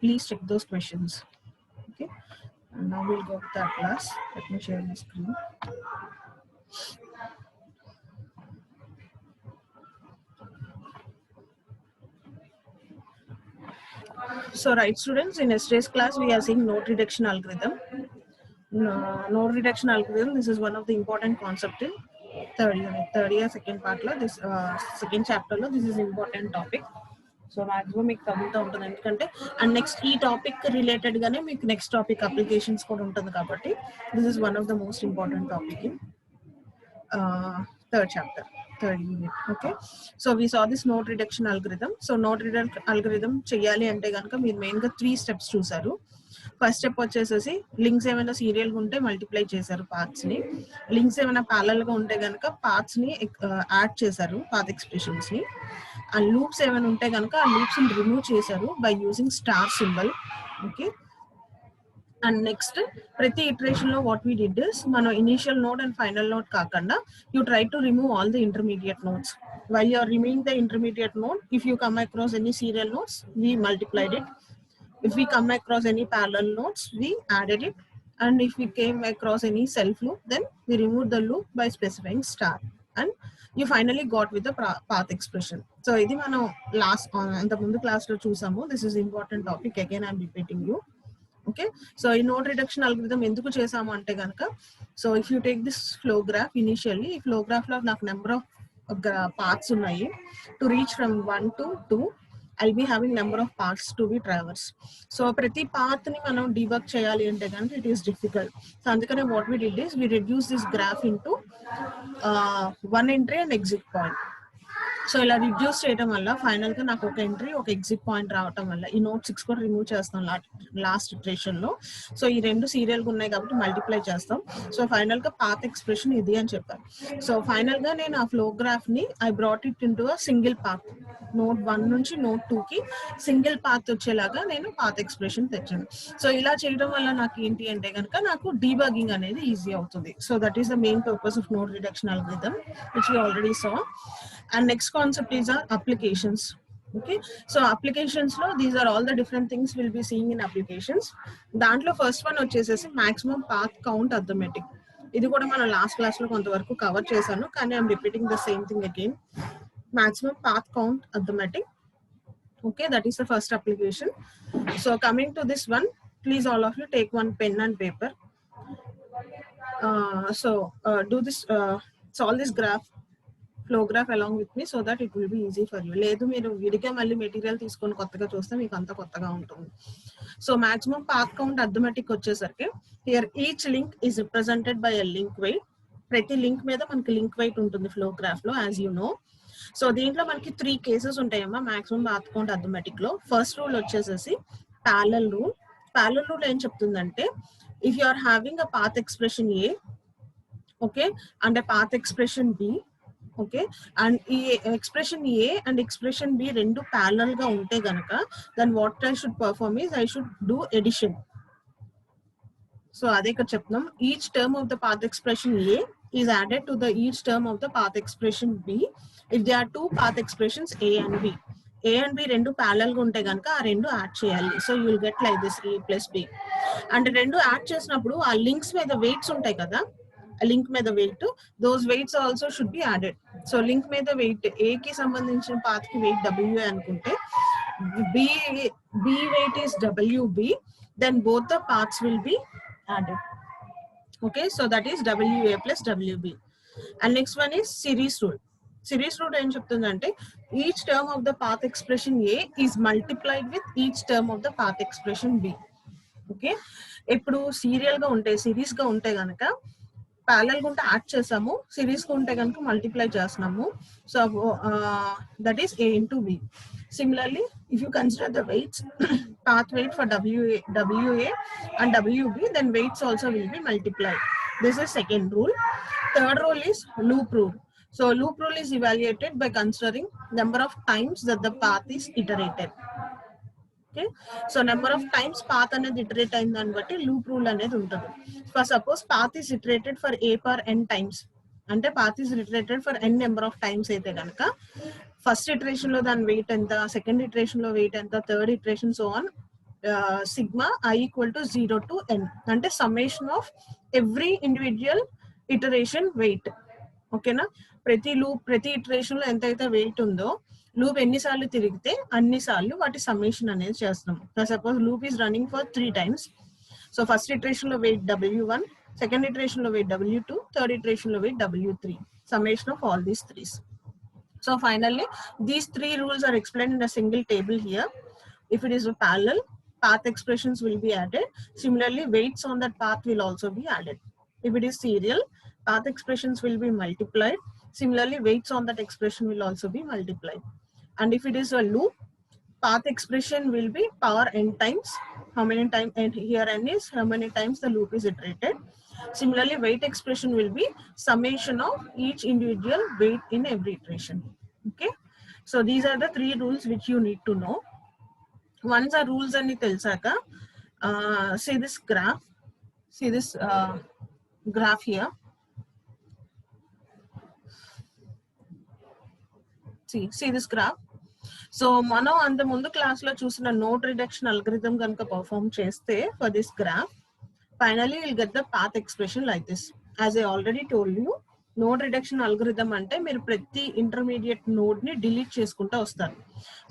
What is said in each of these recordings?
please check those questions. Okay, and now we'll go to that class. Let me share the screen. So right students, in yesterday's class we are seeing node reduction algorithm. Node reduction algorithm, this is one of the important concept in third year second part lo, this second chapter lo, this is important topic. So maximum మీకు తగులుతూ ఉంటుంది ఎందుకంటే and next ఈ topic related గానే మీకు next topic applications కూడా ఉంటుంది కాబట్టి this is one of the most important topic in third chapter, third unit. Okay, so we saw this node reduction algorithm. So node reduction algorithm cheyali ante ganaka meer main ga 3 steps chusaru. First step వచ్చేసేసి links ఏమైనా serial గా ఉంటే multiply చేశారు parts ని, links ఏమైనా parallel గా ఉంటే కనుక పార్ట్స్ ని యాడ్ చేశారు పాత్ ఎక్స్ప్రెషన్స్ ని, ఆ లూప్స్ ఏమైనా ఉంటే కనుక ఆ లూప్స్ ని రిమూవ్ చేశారు by using star symbol. Okay, and next ప్రతి ఇటరేషన్ లో వాట్ వి డిడ్ ఇస్ మనం initial node and final node కాకుండా you try to remove all the intermediate nodes. While you are removing the intermediate node, if you come across any serial nodes we multiplied it, if we come across any parallel nodes we added it, and if we came across any self loop then we removed the loop by specifying star, and you finally got with the path expression. So idi mano last anta mundu class lo chusamu. This is important topic, again I am repeating you. Okay, so in node reduction algorithm enduku chesamu ante ganaka, so if you take this flow graph, initially ఈ flow graph lo నాకు number of paths ఉన్నాయి. To reach from 1 to 2 I'll be having number of paths to be traversed. So ప్రతి path ని మనం debug చేయాలి అంటే కనుక it is difficult. So అందుకనే what we did is we reduce this graph into one entry and exit point. So ఇలా reduce చేయడం వల్ల ఫైనల్ గా నాకు ఒక ఎంట్రీ ఒక ఎగ్జిట్ పాయింట్ రావటం వల్ల ఈ నోట్ 6 కూడా రిమూవ్ చేస్తాం లాస్ట్ ఇటరేషన్ లో. సో ఈ రెండు సీరియల్ గా ఉన్నాయి కాబట్టి మల్టిప్లై చేస్తాం. సో ఫైనల్ గా పాత్ ఎక్స్ప్రెషన్ ఇది అని చెప్పాను. సో ఫైనల్ గా నేను ఆ ఫ్లో గ్రాఫ్ ని I brought it into a single path, note 1 నుంచి నోట్ 2 కి సింగిల్ పాత్ వచ్చేలాగా నేను పాత్ ఎక్స్ప్రెషన్ తెచ్చాను. సో ఇలా చేయడం వల్ల నాకు ఏంటి అంటే కనుక నాకు డీబగింగ్ అనేది ఈజీ అవుతుంది. So that is the main purpose of node reduction algorithm which we already saw. And next concept is our applications. Okay, so applications lo these are all the different things we'll be seeing in applications. Dantlo first one vachesesi maximum path count arithmetic. Idi kuda mana last class lo konta varaku cover chesanu kani I am repeating the same thing again. Maximum path count arithmetic. Okay, that is the first application. So coming to this one, please all of you take one pen and paper. Do this solve this graph, flow graph along with me so that it will be easy for you. లేదు మీరు విడిగా మళ్ళీ material తీసుకొని కొత్తగా చూస్తే మీకు అంత కొత్తగా ఉంటుంది. So maximum path count arithmetic వచ్చేసరికి here each link is represented by a link weight. ప్రతి లింక్ మీద మనకి లింక్ వెయిట్ ఉంటుంది ఫ్లో గ్రాఫ్ లో యాజ్ యూ నో. సో దీంట్లో మనకి 3 కేసెస్ ఉంటాయమ్మా మాక్సిమం పాత్ కౌంట్ అర్థమెటిక్ లో. ఫస్ట్ రూల్ వచ్చేసేసి ప్యారలల్ రూల్. ప్యారలల్ రూల్ ఏం చెప్తుందంటే if you are having a path expression A, okay, and a path expression B, okay, and ఈ expression A and expression B రెండు parallel గా ఉంటే గనక then what I should perform is I should do addition. So అదే ఇక్కడ చెప్తున్నాం, each term of the path expression A is added to the each term of the path expression B if they are 2 path expressions A and B. A and B రెండు parallel గా ఉంటే కనుక ఆ రెండు add చేయాలి. So you will get like this A plus B. And రెండు add చేసినప్పుడు ఆ లింక్స్ మీద వెయిట్స్ ఉంటాయి కదా, లింక్ మీద weight, those weights also should be added. So link మీద వెయిట్ ఏ కి సంబంధించిన పాత్ కి వెయిట్ డబ్ల్యూ అనుకుంటే B weight is WB, then both the parts will be added. Okay, so that is WA plus WB. And next one is series rule. Series rule ఏం చెప్తుందంటే each term of the path expression A is multiplied with each term of the path expression B. Okay, ఇప్పుడు serial గా ఉంటే series గా ఉంటే గనక parallel గా ఉంటే యాడ్ చేసాము, సిరీస్ గా ఉంటే కనుక మల్టిప్లై చేస్తున్నాము. So that is A into B. Similarly if you consider the weights, path weight for WA and WB, then weights also will be multiplied. This is second rule. Third rule is loop rule. So loop rule is evaluated by considering number of times that the path is iterated. Okay, so number of times path అనేది iterate అయిన దాన్ని బట్టి loop rule అనేది ఉంటుంది. For suppose path is iterated for a per n times, అంటే path is iterated for n number of times అయితే కనుక first iteration లో దాని వెయిట్ ఎంత, సెకండ్ ఇటరేషన్ లో వెయిట్ ఎంత, third iteration so on sigma I equal to 0 to n అంటే summation of every individual iteration weight. ఓకేనా, ప్రతి లూప్ ప్రతి ఇటరేషన్ లో ఎంతైతే వెయిట్ ఉందో లూప్ ఎన్నిసార్లు తిరిగితే అన్నిసార్లు వాటి సమ్మేషన్ అనేది చేస్తున్నాం. Suppose loop is running for 3 times. So first iteration లో వెయిట్ W1, సెకండ్ ఇటరేషన్ లో వెయిట్ W2, థర్డ్ ఇటరేషన్ లో wait W3. Summation of all these threes. So finally, these 3 rules are explained in a single table here. If it is a parallel, path expressions will be added. Similarly, weights on that path will also be added. If it is serial, path expressions will be multiplied. Similarly, weights on that expression will also be multiplied. And if it is a loop, path expression will be power n times. How many times? And here n is how many times the loop is iterated. Similarly, weight expression will be summation of each individual weight in every iteration. Okay, so these are the 3 rules which you need to know. Once the rules and telsaka, see this graph. See this graph here. See this graph. So మనం అంత ముందు class లో చూసిన note reduction algorithm కనుక perform చేస్తే for this graph finally you'll get the path expression like this. As I already told you, node reduction algorithm అంటే మీరు ప్రతి ఇంటర్మీడియట్ నోడ్ ని డిలీట్ చేసుకుంటూ వస్తారు.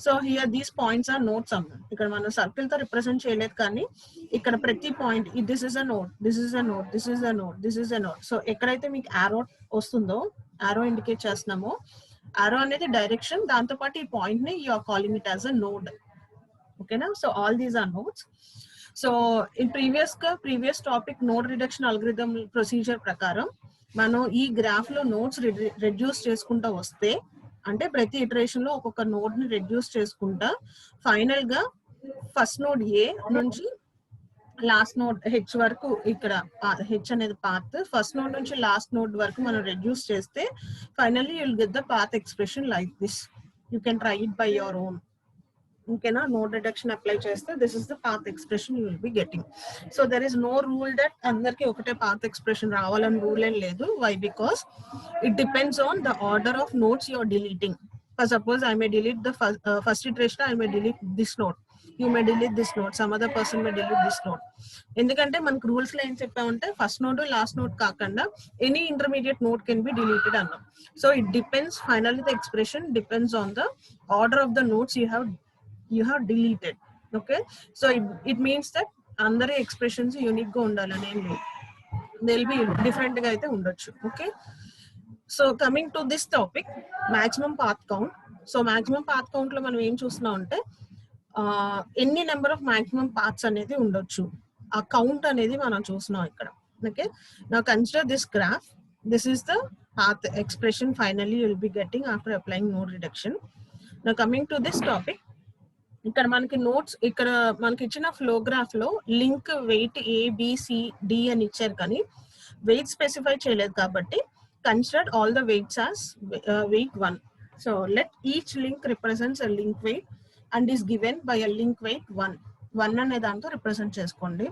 So here these points are nodes అమ్మ. ఇక్కడ మనం సర్కిల్ తో రిప్రజెంట్ చేయలేదు, కానీ ఇక్కడ ప్రతి point this is a node, this is a node, this is a node, this is a node. So ఎక్కడైతే మీకు ఆరో వస్తుందో, ఆరో ఇండికేట్ చేస్తున్నామో, ఆరో అనేది డైరెక్షన్, దాంతో పాటు ఈ పాయింట్ ని you are calling it as a node. ఓకేనా, so all these are nodes. So in previous topic node reduction algorithm procedure ప్రకారం మనం ఈ గ్రాఫ్ లో నోడ్స్ రెడ్యూస్ చేసుకుంటా వస్తే, అంటే ప్రతి ఇటరేషన్ లో ఒక్కొక్క నోడ్ ని రెడ్యూస్ చేసుకుంటా ఫైనల్ గా ఫస్ట్ నోడ్ ఏ నుంచి లాస్ట్ నోడ్ హెచ్ వరకు, ఇక్కడ హెచ్ అనేది పాత్, ఫస్ట్ నోడ్ నుంచి లాస్ట్ నోడ్ వరకు మనం రెడ్యూస్ చేస్తే finally you will get the path expression like this. You can try it by your own. ఓకేనా, నోడ్ రిడక్షన్ అప్లై చేస్తే this is the path expression you will be getting. So there is no rule that అందరికి ఒకటే path expression రావాలని rule ఏం లేదు. Why? Because it depends on the order of nodes you are deleting. For suppose I may delete the first iteration, I may delete this node, you may delete this node, some other person may delete this node. ఎందుకంటే మనకు rules లో ఏం చెప్పామంటే first node last node కాకుండా any intermediate node can be deleted అన్నాం. So it depends, finally the expression depends on the order of the nodes you have deleted. Okay, so it means that అందరి expressions unique గా ఉండాలని ఏం లేదు, they will be different గా అయితే ఉండొచ్చు. Okay, so coming to this topic, maximum path count. So maximum path count లో మనం ఏం చూస్తున్నాం అంటే ఎన్ని నెంబర్ ఆఫ్ మాక్సిమం పాత్స్ అనేది ఉండొచ్చు, ఆ కౌంట్ అనేది మనం చూస్తున్నాం ఇక్కడ. Okay, now consider this graph. This is the path expression finally you will be getting after applying node reduction. Now coming to this topic, ఇక్కడ మనకి నోట్స్, ఇక్కడ మనకి ఇచ్చిన ఫ్లో గ్రాఫ్ లో లింక్ వెయిట్ ABCD అని ఇచ్చారు, కానీ వెయిట్ స్పెసిఫై చేయలేదు. కాబట్టి consider all the weights as weight 1. So let each link represents a link weight and is given by a link weight 1 అనే దాంతో రిప్రజెంట్ చేసుకోండి.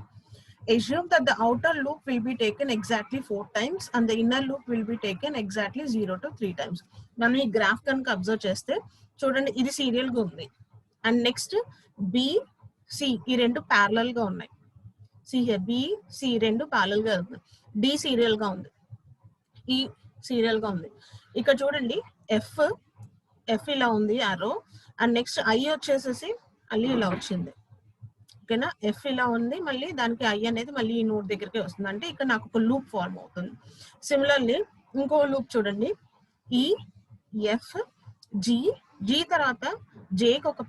Assume that the outer loop will be taken exactly 4 times and the inner loop will be taken exactly 0 to 3 times. మనం ఈ graph కనుక observe చేస్తే చూడండి, ఇది serial గా ఉంది. అండ్ నెక్స్ట్ BC ఈ రెండు ప్యారలల్ గా ఉన్నాయి. సి హియర్ BC రెండు ప్యారలల్ గా ఉంది. D సీరియల్ గా ఉంది, E సీరియల్ గా ఉంది. ఇక్కడ చూడండి F ఇలా ఉంది యారో, అండ్ నెక్స్ట్ I వచ్చేసేసి మళ్ళీ ఇలా వచ్చింది. ఓకేనా, F ఇలా ఉంది, మళ్ళీ దానికి I అనేది మళ్ళీ ఈ నోట్ దగ్గరికి వస్తుంది. అంటే ఇక్కడ నాకు ఒక లూప్ ఫార్మ్ అవుతుంది. సిమిలర్లీ ఇంకో లూప్ చూడండి, EF G తర్వాత Jకి ఒక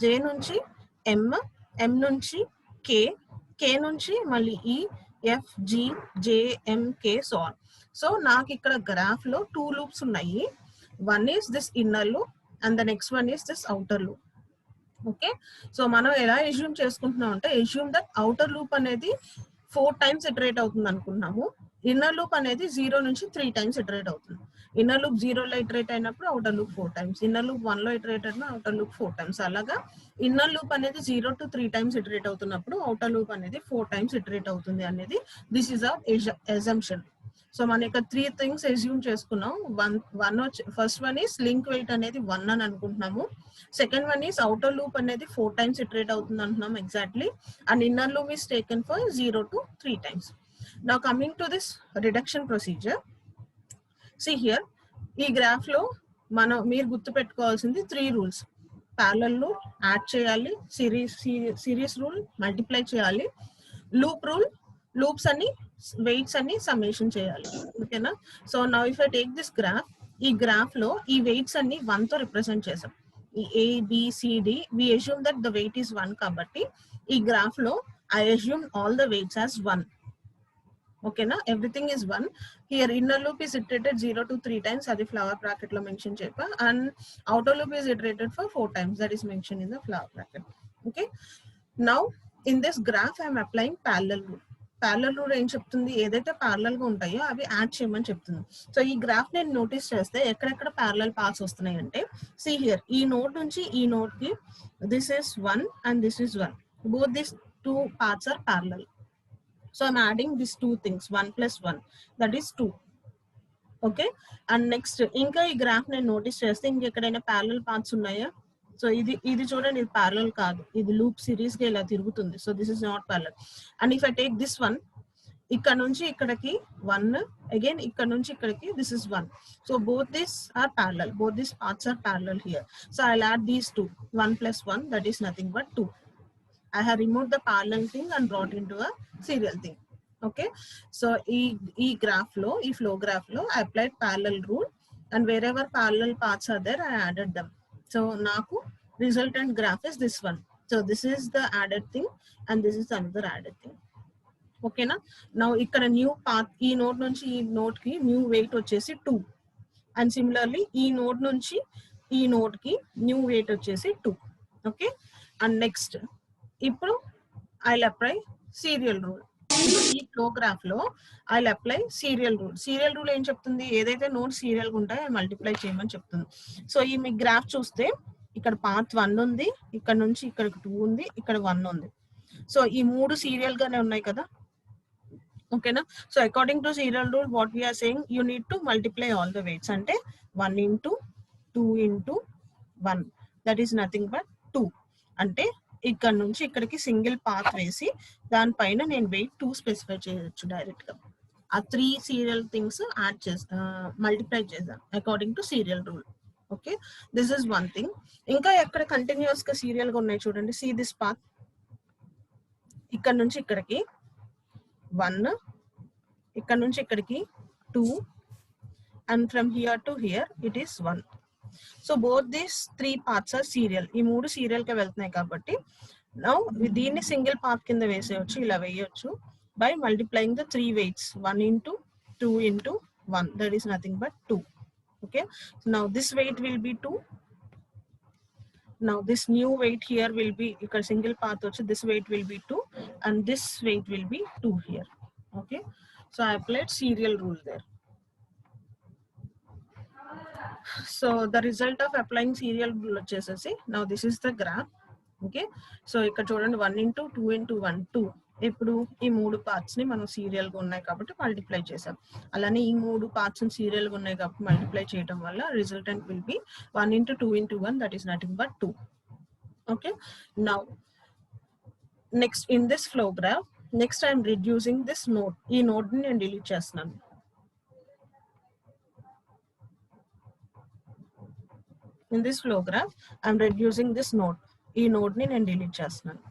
J నుంచి M నుంచి K నుంచి మళ్ళీ EFGJMK సో ఆన్. సో నాకు ఇక్కడ గ్రాఫ్ లో 2 లూప్స్ ఉన్నాయి. One is this inner loop and the next one is this outer loop. Okay, so మనం ఎలా ఎజ్యూమ్ చేసుకుంటున్నాం అంటే, ఎజ్యూమ్ దట్ అవుటర్ లూప్ అనేది 4 times ఇటరేట్ అవుతుంది అనుకుంటున్నాము. ఇన్నర్ లూప్ అనేది 0 నుంచి 3 times ఇటరేట్ అవుతుంది. ఇన్నర్ లూప్ 0 లో ఇటరేట్ అయినప్పుడు outer loop 4 times, inner loop 1 లో ఇటరేట్ అయినా అవుటర్ లూప్ 4 times. అలాగా ఇన్నర్ లూప్ అనేది 0 to 3 times ఇటరేట్ అవుతున్నప్పుడు అవుటర్ లూప్ అనేది 4 times ఇటరేట్ అవుతుంది అనేది this is our assumption. So మనకి 3 థింగ్స్ అస్యూమ్ చేసుకున్నాం. వన్ వచ్చి first one is link weight అనేది 1 అని అనుకుంటున్నాము. Second one is outer loop అనేది 4 టైమ్స్ ఇటరేట్ అవుతుంది అంటున్నాం exactly. And inner loop is taken for 0 to 3 times. Now coming to this reduction procedure. See here, ఈ graph లో మీరు గుర్తు పెట్టుకోవాల్సింది 3 రూల్స్. ప్యారలల్ రూల్ యాడ్ చేయాలి, సిరీస్ రూల్ మల్టిప్లై చేయాలి, loop rule loops అన్ని వెయిట్స్ అన్ని సమ్మేషన్ చేయాలి. ఓకేనా? So now if I take this graph, ఈ గ్రాఫ్ లో ఈ వెయిట్స్ అన్ని 1 తో రిప్రజెంట్ చేసాం. ఈ A B C D we assume that the weight is 1 కాబట్టి ఈ గ్రాఫ్ లో I assume all the weights as 1. ఓకేనా? Everything is 1. Here inner loop is iterated 0 to 3 times, అది ఫ్లవర్ బ్రాకెట్ లో మెన్షన్ చెప్పా. And outer loop is iterated for 4 times, that is mention in the flower bracket. Okay, now in this graph I'm applying parallel rule. Parallel rule ఏం చెప్తుంది? ఏదైతే parallel గా ఉంటాయో అవి add చేయమని చెప్తుంది. సో ఈ గ్రాఫ్ నేను నోటీస్ చేస్తే ఎక్కడెక్కడ ప్యారలల్ పార్ట్స్ వస్తున్నాయి అంటే, సీ హియర్, ఈ నోడ్ నుంచి ఈ నోడ్ కి this is 1 and this is 1. Both these two paths are parallel. So I'm adding these two things, 1 plus 1, that is 2. Okay, and next ఇంకా ఈ గ్రాఫ్ నేను నోటీస్ చేస్తే ఇంకెక్కడైనా ప్యారలల్ పార్ట్స్ ఉన్నాయా? సో ఇది చూడండి, ఇది ప్యారలల్ కాదు, ఇది లూప్ సిరీస్ గా ఇలా తిరుగుతుంది. So this is not parallel. And if I take this one, ఇక్కడ నుంచి ఇక్కడికి 1, అగైన్ ఇక్కడ నుంచి ఇక్కడికి this is 1. So both this are parallel, both this parts are parallel here. So I'll add these 2, 1 plus 1, that is nothing but 2. I have removed the parallel thing and brought into a serial thing. Okay, so e graph lo, e flow graph lo I applied parallel rule, and wherever parallel paths are there I added them. So naku resultant graph is this one. So this is the added thing and this is another added thing. Okay na? Now ikkada new path, ee node nunchi ee node ki new weight vachesi 2, and similarly ee node nunchi ee node ki new weight vachesi 2. Okay, and next ఇప్పుడు I'll apply serial rule. ఈ flow graph లో I'll apply serial rule. Serial rule ఏం చెప్తుంది? ఏదైతే node serial గా ఉంటాయో multiply చేయమని చెప్తుంది. సో ఈ మీ గ్రాఫ్ చూస్తే ఇక్కడ పాత్ 1 ఉంది, ఇక్కడ నుంచి ఇక్కడికి 2 ఉంది, ఇక్కడ 1 ఉంది. సో ఈ 3 సీరియల్ గానే ఉన్నాయి కదా. ఓకేనా? So according to serial rule what we are saying, you need to multiply all the weights. అంటే 1 into 2 into 1, that is nothing but 2. అంటే ఇక్కడ నుంచి ఇక్కడికి సింగిల్ పాత్ వేసి దానిపైన నేను వెయిట్ 2 స్పెసిఫై చేయొచ్చు డైరెక్ట్ గా. ఆ 3 సీరియల్ థింగ్స్ యాడ్ చేస్తా, మల్టిప్లై చేద్దాం according to serial rule. Okay, this is one thing. ఇంకా ఎక్కడ కంటిన్యూస్ గా సీరియల్ గా ఉన్నాయి చూడండి. సీ దిస్ పాత్, ఇక్కడ నుంచి ఇక్కడికి 1, ఇక్కడ నుంచి ఇక్కడికి 2, and from here to here it is 1. So both these 3 parts are serial. ఈ 3 సీరియల్ గా వెళ్తున్నాయి కాబట్టి నౌ దీన్ని సింగిల్ పార్ట్ కింద వేసేయచ్చు, ఇలా వేయొచ్చు by multiplying the 3 weights, 1 into 2 into 1, that is nothing but 2. Okay, so now this weight will be 2. Now this new weight here will be, ఇక్కడ single part వచ్చి this weight will be 2 and this weight will be 2 here. Okay, so I applied serial rule there. So the result of applying serial rule వచ్చేసేసి, now this is the graph. Okay, so ఇక్కడ చూడండి 1 into 2 into 1, 2. ఇప్పుడు ఈ 3 parts ని మనం serial గా ఉన్నాయి కాబట్టి మల్టిప్లై చేసాం. అలానే ఈ 3 పార్ట్స్ సీరియల్ గా ఉన్నాయి కాబట్టి మల్టిప్లై చేయడం వల్ల resultant will be 1 into 2 into 1, that is nothing but 2. Okay, now next in this flow graph, next I am reducing this node. ఈ నోడ్ ని నేను డిలీట్ చేస్తున్నాను. In this flow graph I'm reducing this node. ఈ node ని నేను delete చేస్తున్నాను.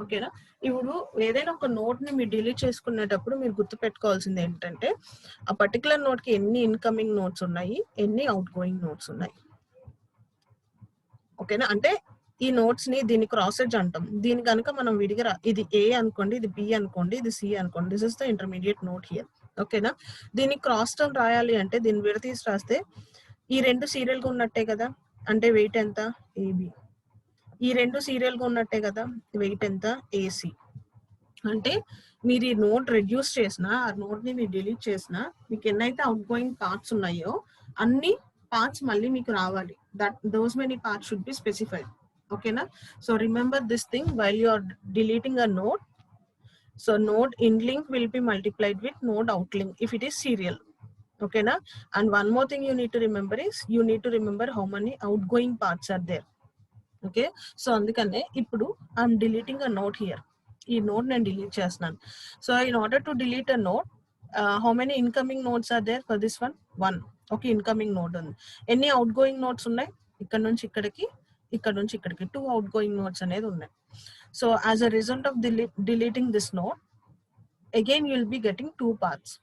ఓకేనా? ఇప్పుడు ఏదైనా ఒక నోడ్ ని మీరు డిలీట్ చేసుకునేటప్పుడు మీరు గుర్తు పెట్టుకోవాల్సింది ఏంటంటే, ఆ పర్టికులర్ నోడ్ కి ఎన్ని ఇన్కమింగ్ నోడ్స్ ఉన్నాయి, ఎన్ని అవుట్ గోయింగ్ నోడ్స్ ఉన్నాయి. ఓకేనా? అంటే ఈ నోట్స్ ని దీన్ని క్రాస్ ఎడ్జ్ అంటాం. దీని కనుక మనం విడిగా, ఇది ఏ అనుకోండి, ఇది బి అనుకోండి, ఇది సి అనుకోండి, this is the intermediate node here. ఓకేనా? దీన్ని క్రాస్ టర్మ్ రాయాలి అంటే దీన్ని విడతీసి రాస్తే ఈ 2 సీరియల్ గా ఉన్నట్టే కదా. అంటే వెయిట్ ఎంత? ఏబి. ఈ 2 సీరియల్ గా ఉన్నట్టే కదా, వెయిట్ ఎంత? ఏసి. అంటే మీరు ఈ నోడ్ రెడ్యూస్ చేసినా, ఆ నోడ్ ని మీరు డిలీట్ చేసినా, మీకు ఎన్నైతే అవుట్ గోయింగ్ పార్ట్స్ ఉన్నాయో అన్ని పార్ట్స్ మళ్ళీ మీకు రావాలి. Those many parts should be specified. ఓకేనా? So remember this thing while you are deleting a node. So node in link will be multiplied with node out link if it is serial. Okay na? And one more thing you need to remember is you need to remember how many outgoing paths are there. Okay, so అందుకనే ఇప్పుడు I'm deleting a node here. ఈ node నేను delete చేస్తున్నాను. So in order to delete a node, how many incoming nodes are there for this one? 1. Okay, incoming node ఉంది. ఎన్ని out going notes ఉన్నాయి? ఇక్కడ నుంచి ఇక్కడికి, ఇక్కడ నుంచి ఇక్కడికి 2 అవుట్ గోయింగ్ నోట్స్ అనేది ఉన్నాయి. So as a result of deleting this note, again you will be getting 2 paths.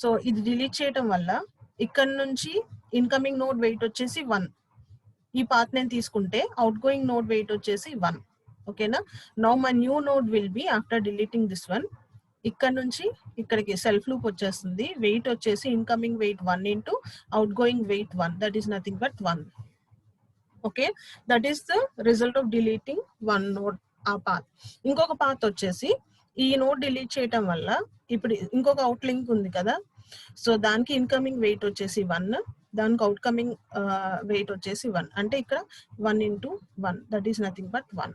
So ఇది డిలీట్ చేయడం వల్ల ఇక్కడ నుంచి ఇన్కమింగ్ నోట్ వెయిట్ వచ్చేసి 1. ఈ పాత్ నేను తీసుకుంటే అవుట్ గోయింగ్ నోడ్ వెయిట్ వచ్చేసి 1. ఓకేనా? Now my new node will be after deleting this one, ఇక్కడ నుంచి ఇక్కడికి సెల్ఫ్ లూప్ వచ్చేస్తుంది. వెయిట్ వచ్చేసి incoming weight 1 into outgoing weight 1, that is nothing but 1. Okay, that is the result of deleting one node, ఆ path. ఇంకొక path వచ్చేసి ఈ node delete చేయటం వల్ల ఇప్పుడు ఇంకొక అవుట్ లింక్ ఉంది కదా, సో దానికి ఇన్కమింగ్ వెయిట్ వచ్చేసి 1, దానికి అవుట్ కమింగ్ వెయిట్ వచ్చేసి 1. అంటే ఇక్కడ 1 into 1, that is nothing but 1.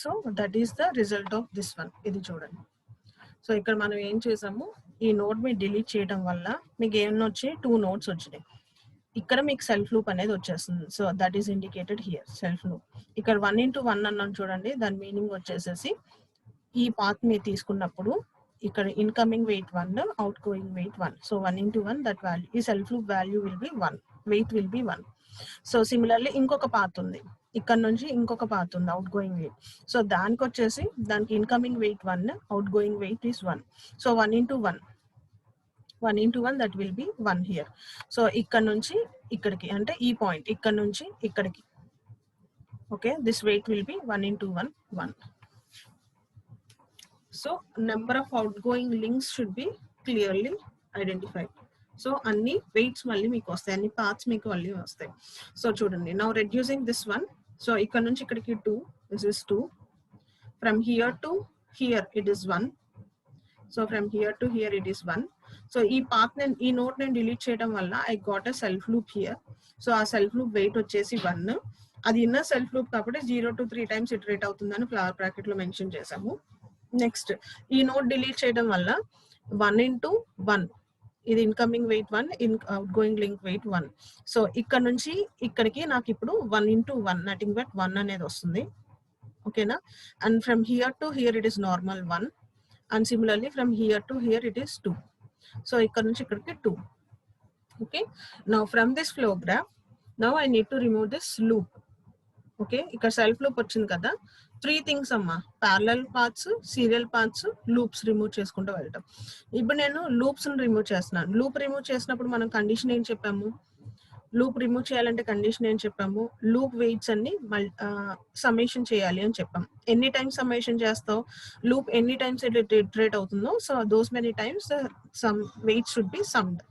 So that is the result of this one. ఇది చూడండి. సో ఇక్కడ మనం ఏం చేసాము, ఈ నోడ్ మీ డిలీట్ చేయడం వల్ల మీకు ఏమన్నా వచ్చి 2 నోట్స్ వచ్చినాయి. ఇక్కడ మీకు సెల్ఫ్ లూప్ అనేది వచ్చేస్తుంది. So that is indicated here, self loop. ఇక్కడ 1 ఇంటూ 1 అన్నాం చూడండి, దాని మీనింగ్ వచ్చేసేసి ఈ పాత్ మీరు తీసుకున్నప్పుడు ఇక్కడ incoming weight 1, outgoing weight 1. So 1 into 1, that value, ఈ self loop value will be 1, weight will be 1. So similarly ఇంకొక పాత్ ఉంది, ఇక్కడ నుంచి ఇంకొక పాత్ ఉంది అవుట్ గోయింగ్ వెయిట్. సో దానికి వచ్చేసి దానికి incoming weight 1, outgoing weight is 1. So 1 into 1, 1 into 1, that will be 1 here. So ఇక్కడ నుంచి ఇక్కడికి, అంటే ఈ పాయింట్ ఇక్కడ నుంచి ఇక్కడికి. Okay, this weight will be 1 into 1, 1. So number of outgoing links should be clearly identified. So అన్ని weights మళ్ళీ మీకు వస్తాయి, అన్ని పార్ట్స్ మీకు మళ్ళీ వస్తాయి. సో చూడండి, now reducing this one. So ఇక్కడ నుంచి ఇక్కడికి 2, this is 2. From here to here it is 1. So from here to here it is 1. So ఈ పాత్ నేను, ఈ నోట్ నేను డిలీట్ చేయడం వల్ల I got a self loop here. So ఆ సెల్ఫ్ లూప్ వెయిట్ వచ్చేసి 1. అది ఇన్నర్ సెల్ఫ్ లూప్ కాబట్టి 0 to 3 టైమ్స్ ఇటరేట్ అవుతుందని ఫ్లవర్ బ్రాకెట్ లో మెన్షన్ చేసాము. నెక్స్ట్ ఈ నోట్ డిలీట్ చేయడం వల్ల 1 ఇంటూ 1, ఇది incoming weight 1, outgoing link weight 1. So ఇక్కడ నుంచి ఇక్కడికి నాకు ఇప్పుడు 1 ఇంటూ 1, నథింగ్ బట్ 1 అనేది వస్తుంది. ఓకేనా? And from here to here it is normal 1. And similarly from here to here it is 2. So ఇక్కడ నుంచి ఇక్కడికి 2. Okay, now from this flow graph, now I need to remove this loop. Okay, ఇక్కడ self loop వచ్చింది కదా, 3 things అమ్మా: parallel paths, serial paths, loops remove చేసుకుంటూ వెళ్ళటం. ఇప్పుడు నేను లూప్స్ రిమూవ్ చేస్తున్నాను. లూప్ రిమూవ్ చేసినప్పుడు మనం కండిషన్ ఏం చెప్పాము? లూప్ రిమూవ్ చేయాలంటే కండిషన్ ఏం చెప్పాము? లూప్ వెయిట్స్ అన్ని సమ్మేషన్ చేయాలి అని చెప్పాం. ఎన్ని టైమ్స్ సమ్మేషన్ చేస్తావు? లూప్ ఎన్ని టైమ్స్ ఇటరేట్ అవుతుందో, so those many times sum weight should be summed.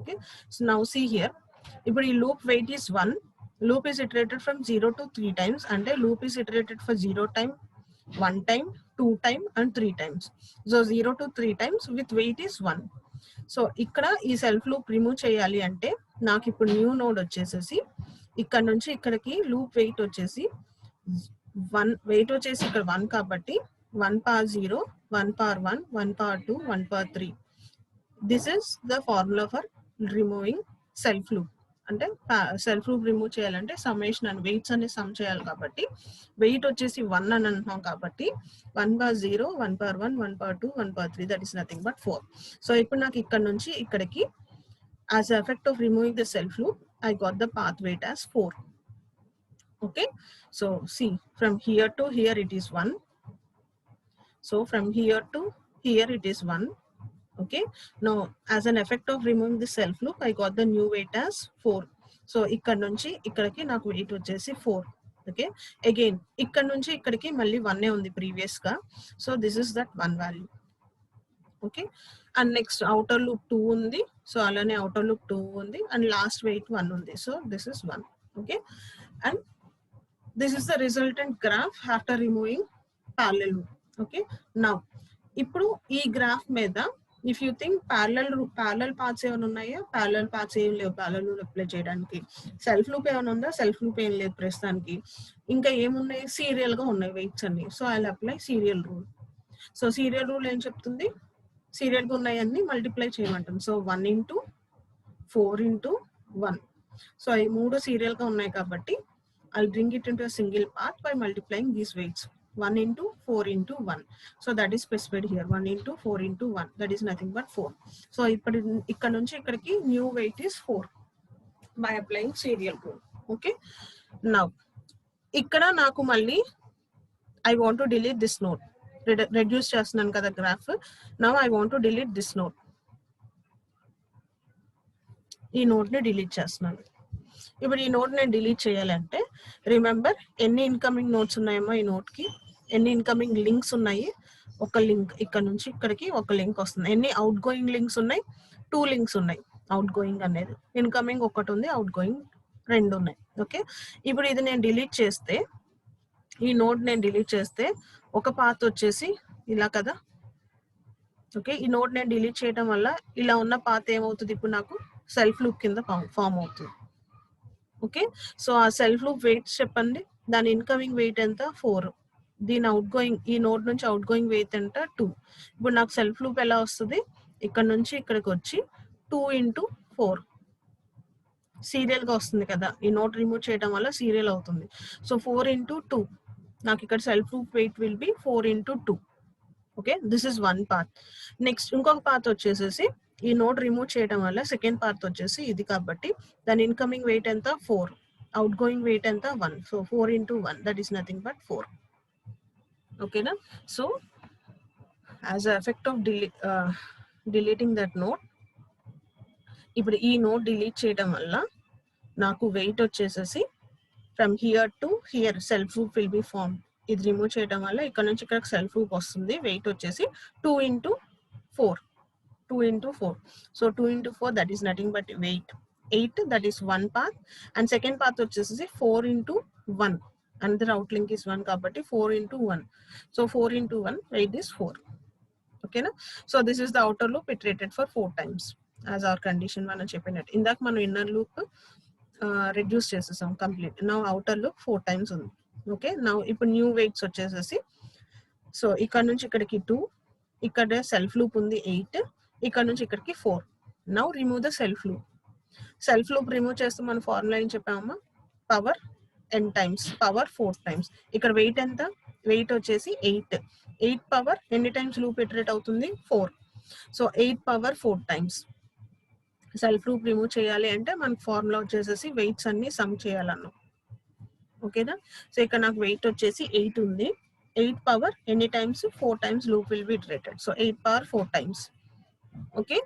Okay, so now see here. ఇప్పుడు ఈ loop weight is 1. Loop is iterated from 0 to 3 times, and a loop is iterated for 0 time, 1 time, 2 time, and 3 times. So 0 to 3 times with weight is 1. So ఇక్కడ ఈ self loop remove చేయాలి అంటే నాకు ఇప్పుడు new node వచ్చేసేసి ఇక్కడ నుంచి ఇక్కడికి లూప్ వెయిట్ వచ్చేసి 1, వెయిట్ వచ్చేసి ఇక్కడ 1 కాబట్టి 1 power 0, 1 power 1, 1 power 2, 1 power 3. This is the formula for removing self loop. అంటే సెల్ఫ్ లూప్ రిమూవ్ చేయాలంటే సమ్మేషన్ అని వెయిట్స్ అన్ని సమ్ చేయాలి కాబట్టి వెయిట్ వచ్చేసి 1 అని అంటున్నాం కాబట్టి 1 power 0, 1 power 1, 1 power 2, 1 power 3, that is nothing but 4. So ఇప్పుడు నాకు ఇక్కడ నుంచి ఇక్కడికి as a effect of removing the self loop I got the path weight as 4. Okay, so see from here to here it is 1. So from here to here it is 1. Okay, now as an effect of removing the self loop I got the new weight as 4. so ikkad nunchi ikkadiki naaku weight vachesi 4. okay, again ikkad nunchi ikkadiki malli 1 undi previous ga, so this is that 1 value. okay, and next outer loop 2 undi, so alane outer loop 2 undi, and last weight 1 undi, so this is 1. okay, and this is the resultant graph after removing parallel loop. okay, now ఇప్పుడు ఈ graph మీద if you think parallel paths ఏమైనా ఉన్నాయా, parallel paths ఏం లేవు parallel rule apply చేయడానికి. Self loop ఏమైనా ఉందా, సెల్ఫ్ లూప్ ఏం లేదు ప్రస్తుతానికి. ఇంకా ఏమున్నాయి, సీరియల్ గా ఉన్నాయి వెయిట్స్ అన్ని. So I apply serial rule. So serial rule ఏం చెప్తుంది, సీరియల్ గా ఉన్నాయన్నీ మల్టిప్లై చేయమంటుంది. So 1 into 4 into 1. సో ఈ మూడు సీరియల్ గా ఉన్నాయి కాబట్టి I'll bring it into a single path by multiplying these weights. 1 into 4 into 1. So that is specified here. 1 into 4 into 1. That is nothing but 4. So ఇక్కడ నుంచి ఇక్కడికి new weight is 4 by applying serial rule. Okay. Now ఇక్కడ నాకు మళ్ళీ I want to delete this node. Reduce చేస్తున్నాను కదా graph. Now I want to delete this node. ఈ node ని డిలీట్ చేస్తున్నాను. ఇప్పుడు ఈ నోడ్ నేను డిలీట్ చేయాలంటే రిమెంబర్ ఎన్ని ఇన్కమింగ్ నోట్స్ ఉన్నాయేమో ఈ నోట్ కి, ఎన్ని ఇన్కమింగ్ లింక్స్ ఉన్నాయి, ఒక లింక్ ఇక్కడ నుంచి ఇక్కడికి ఒక లింక్ వస్తుంది. ఎన్ని అవుట్ గోయింగ్ లింక్స్ ఉన్నాయి, 2 లింక్స్ ఉన్నాయి. అవుట్ గోయింగ్ అనేది, ఇన్కమింగ్ ఒకటి ఉంది, అవుట్ గోయింగ్ 2 ఉన్నాయి. ఓకే, ఇప్పుడు ఇది నేను డిలీట్ చేస్తే, ఈ నోడ్ నేను డిలీట్ చేస్తే ఒక పాత్ వచ్చేసి ఇలా కదా. ఓకే, ఈ నోడ్ నేను డిలీట్ చేయడం వల్ల ఇలా ఉన్న పాత్ ఏమవుతుంది, ఇప్పుడు నాకు సెల్ఫ్ లూప్ కింద ఫామ్ అవుతుంది. ఓకే, సో ఆ సెల్ఫ్ లూప్ వెయిట్స్ చెప్పండి. దాని ఇన్కమింగ్ వెయిట్ ఎంత, 4. దీని అవుట్ గోయింగ్, ఈ నోడ్ నుంచి అవుట్ గోయింగ్ వెయిట్ ఎంత, 2. ఇప్పుడు నాకు సెల్ఫ్ లూప్ ఎలా వస్తుంది, ఇక్కడ నుంచి ఇక్కడికి వచ్చి 2 into 4 సీరియల్ గా వస్తుంది కదా. ఈ నోట్ రిమూవ్ చేయడం వల్ల సీరియల్ అవుతుంది. సో 4 into 2 నాకు ఇక్కడ self loop weight will be 4 into 2. Okay, this is one path. Next ఇంకొక పాత్ వచ్చేసేసి ఈ నోడ్ రిమూవ్ చేయడం వల్ల సెకండ్ పాత్ వచ్చేసి ఇది కాబట్టి దాని ఇన్కమింగ్ వెయిట్ ఎంత, 4. అవుట్ గోయింగ్ వెయిట్ ఎంత, 1. So 4 into 1 that is nothing but 4. ఓకేనా. So as a effect of deleting that node, ఇప్పుడు ఈ నోడ్ డిలీట్ చేయడం వల్ల నాకు వెయిట్ వచ్చేసేసి from here to here self loop will be form. ఇది రిమూవ్ చేయడం వల్ల ఇక్కడ నుంచి ఇక్కడ సెల్ఫ్ లూప్ వస్తుంది. వెయిట్ వచ్చేసి 2 into 4. 2 into 4. So 2 into 4 that is nothing but weight 8. That is one path. And second path వచ్చేసి 4 into 1. Another outlink is 1 కాబట్టి 4 into 1. So 4 into 1 weight is 4. Okay na. So this is the outer loop. It rated for 4 times as our condition మనం చెప్పినట్టు. ఇందాక మనం inner loop reduce చేసేసాం complete. Now outer loop 4 times ఉంది. Okay, now ఇప్పుడు new weights వచ్చేసేసి, so ఇక్కడ నుంచి ఇక్కడికి 2, ఇక్కడ సెల్ఫ్ లూప్ ఉంది 8, ఇక్కడ నుంచి ఇక్కడికి 4. Now remove the self loop. Self loop remove చేస్తే మన ఫార్ములా ఏం చెప్పామమ్మా, power n times, power 4 times. ఇక్కడ వెయిట్ ఎంత, వెయిట్ వచ్చేసి 8. 8 పవర్ ఎన్ని టైమ్స్ లూప్ ఇటరేట్ అవుతుంది, 4. So 8 power 4 times. Self loop remove చేయాలి అంటే మనకు ఫార్ములా వచ్చేసేసి వెయిట్స్ అన్ని సమ్ చేయాలన్నాం. ఓకేనా. సో ఇక్కడ నాకు వెయిట్ వచ్చేసి 8 ఉంది. 8 పవర్ ఎన్ని times, 4 times loop will be iterated. So 8 power 4 times. Okay.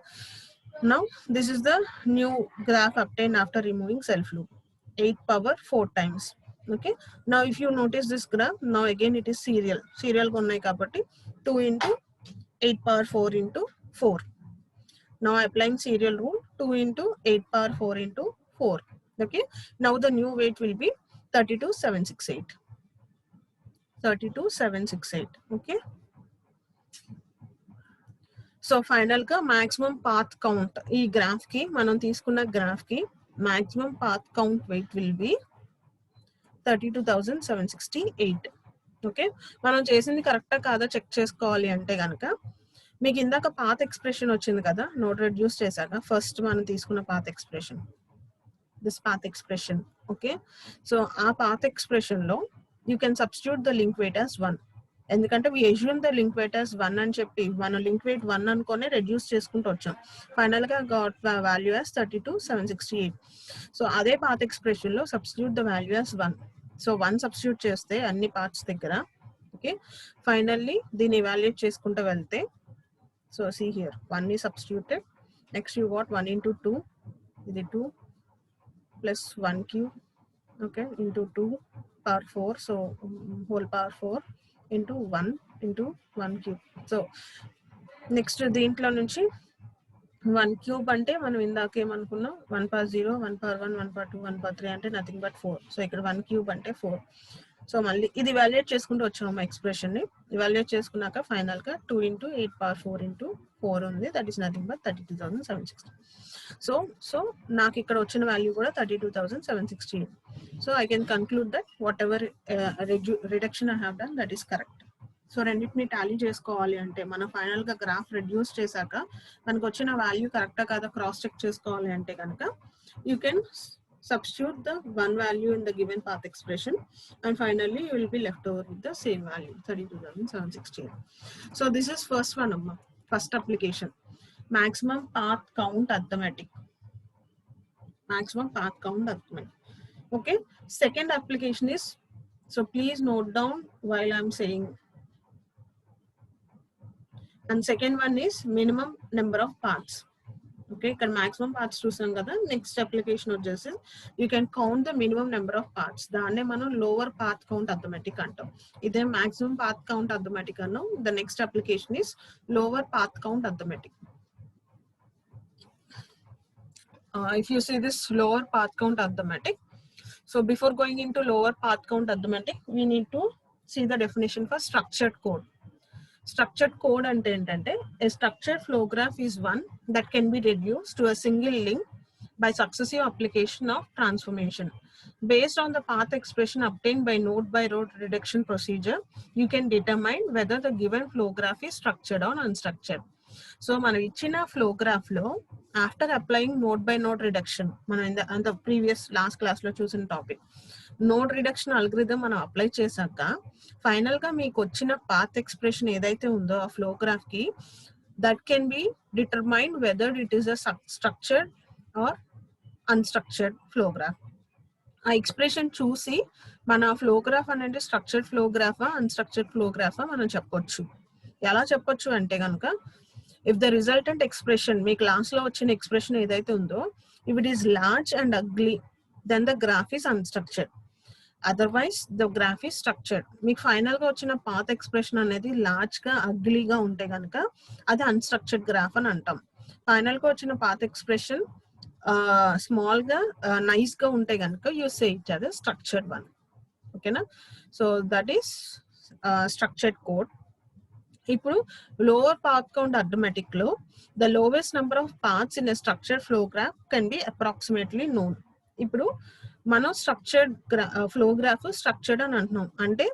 Now this is the new graph obtained after removing self loop. 8 power 4 times. Okay. Now if you notice this graph, now again it is serial. Serial konnai kabatti 2 into 8 power 4 into 4. Now applying serial rule, 2 into 8 power 4 into 4. Okay. Now the new weight will be 32,768. 32,768. Okay. So final గా maximum path count ఈ graph కి, మనం తీసుకున్న graph కి maximum path count weight will be 32,768. Okay, మనం చేసింది కరెక్టా కాదా చెక్ చేసుకోవాలి అంటే కనుక, మీకు ఇందాక పాత్ ఎక్స్ప్రెషన్ వచ్చింది కదా నోట్ రెడ్యూస్ చేశాక, ఫస్ట్ మనం తీసుకున్న path expression, this path expression. Okay, so ఆ పాత్ ఎక్స్ప్రెషన్ లో you can substitute the link weight as 1. ఎందుకంటే we assume the link weight as 1 అని చెప్పి మనం లింక్ వెయిట్ 1 అనుకొని రెడ్యూస్ చేసుకుంటూ వచ్చాం. ఫైనల్ గా గాట్ వాల్యూ యాజ్ 32,768. సో అదే పాత్ ఎక్స్ప్రెషన్ లో substitute the value as 1. So 1 substitute చేస్తే అన్ని పార్ట్స్ దగ్గర, ఓకే, ఫైనల్లీ దీన్ని ఎవాల్యుయేట్ చేసుకుంటూ వెళ్తే, so see here 1 is substituted. Next you got 1 into 2, ఇది 2 plus 1 cube, okay, into 2 power 4, so whole power 4 into 1 into 1 cube. So next దీంట్లో నుంచి 1 cube అంటే మనం ఇందాక ఏమనుకున్నాం, 1 power 0, 1 power 1, 1 power 2, 1 power 3 అంటే నథింగ్ బట్ 4. సో ఇక్కడ 1 cube అంటే 4. సో మళ్ళీ ఇది ఇవాల్యుయేట్ చేసుకుంటూ వచ్చాము ఎక్స్ప్రెషన్ ని. ఇవాల్యుయేట్ చేసుకున్నాక ఫైనల్ గా 2 into 8 power 4 into 4 ఉంది, that is nothing but 32,760. So నాకు ఇక్కడ వచ్చిన వాల్యూ కూడా 32,760. So I can conclude that what ever reduction I have done that is correct. So రెండింటిని టాలీ చేసుకోవాలి అంటే మనం ఫైనల్ గా గ్రాఫ్ రెడ్యూస్ చేశాక మనకు వచ్చిన వాల్యూ కరెక్టా కాదా క్రాస్ చెక్ చేసుకోవాలి అంటే కనుక you can substitute the one value in the given path expression and finally you will be left over with the same value 32,760. So this is first one, first application, maximum path count arithmetic. Maximum path count arithmetic. Okay, second application is, so please note down while I'm saying, and second one is minimum number of paths. Okay, ఇక్కడ maximum parts చూసాం కదా. Next application వచ్చేసి you can count the minimum number of parts. దాన్నే మనం lower path count arithmetic అంటాం. ఇదే maximum path count arithmetic అన్నాం. The next application is lower path count arithmetic. If you see this lower path count arithmetic, so before going into lower path count arithmetic, we need to see the definition for structured code. Structured code ante entante, a structured flow graph is one that can be reduced to a single link by successive application of transformation. Based on the path expression obtained by node by node reduction procedure, you can determine whether the given flow graph is structured or unstructured. So మనం ఇచ్చిన flow graph లో after applying node by node reduction, మనం in the previous last class లో చూసిన topic, node reduction algorithm మనం apply చేశాక final గా మీకు వచ్చిన పాత్ ఎక్స్ప్రెషన్ ఏదైతే ఉందో ఆ ఫ్లో గ్రాఫ్ కి, that can be determined whether it is a structured or unstructured flow graph. ఆ ఎక్స్ప్రెషన్ చూసి మన ఫ్లో గ్రాఫ్ అనేది స్ట్రక్చర్డ్ ఫ్లో గ్రాఫా అన్స్ట్రక్చర్డ్ ఫ్లో గ్రాఫా మనం చెప్పొచ్చు. ఎలా చెప్పొచ్చు అంటే కనుక, if the resultant expression, me class లో వచ్చిన ఎక్స్ప్రెషన్ ఏదైతే ఉందో, if it is large and ugly, then the graph is unstructured. Otherwise the graph is structured. మీకు ఫైనల్ గా వచ్చిన పాత్ ఎక్స్ప్రెషన్ అనేది లార్జ్ గా అగ్లీగా ఉంటే కనుక అది అన్స్ట్రక్చర్డ్ గ్రాఫ్ అని అంటాం. ఫైనల్ గా వచ్చిన పాత్ ఎక్స్ప్రెషన్ స్మాల్ గా నైస్ గా ఉంటే కనుక you say it as structured one. ఓకేనా? So that is structured code. ఇప్పుడు లోవర్ పాత్ కౌంట్ అర్థమెటిక్ లో the lowest number of paths in structured flow graph can be approximately known. ఇప్పుడు మనం structured flow graph structured అని అంటున్నాం అంటే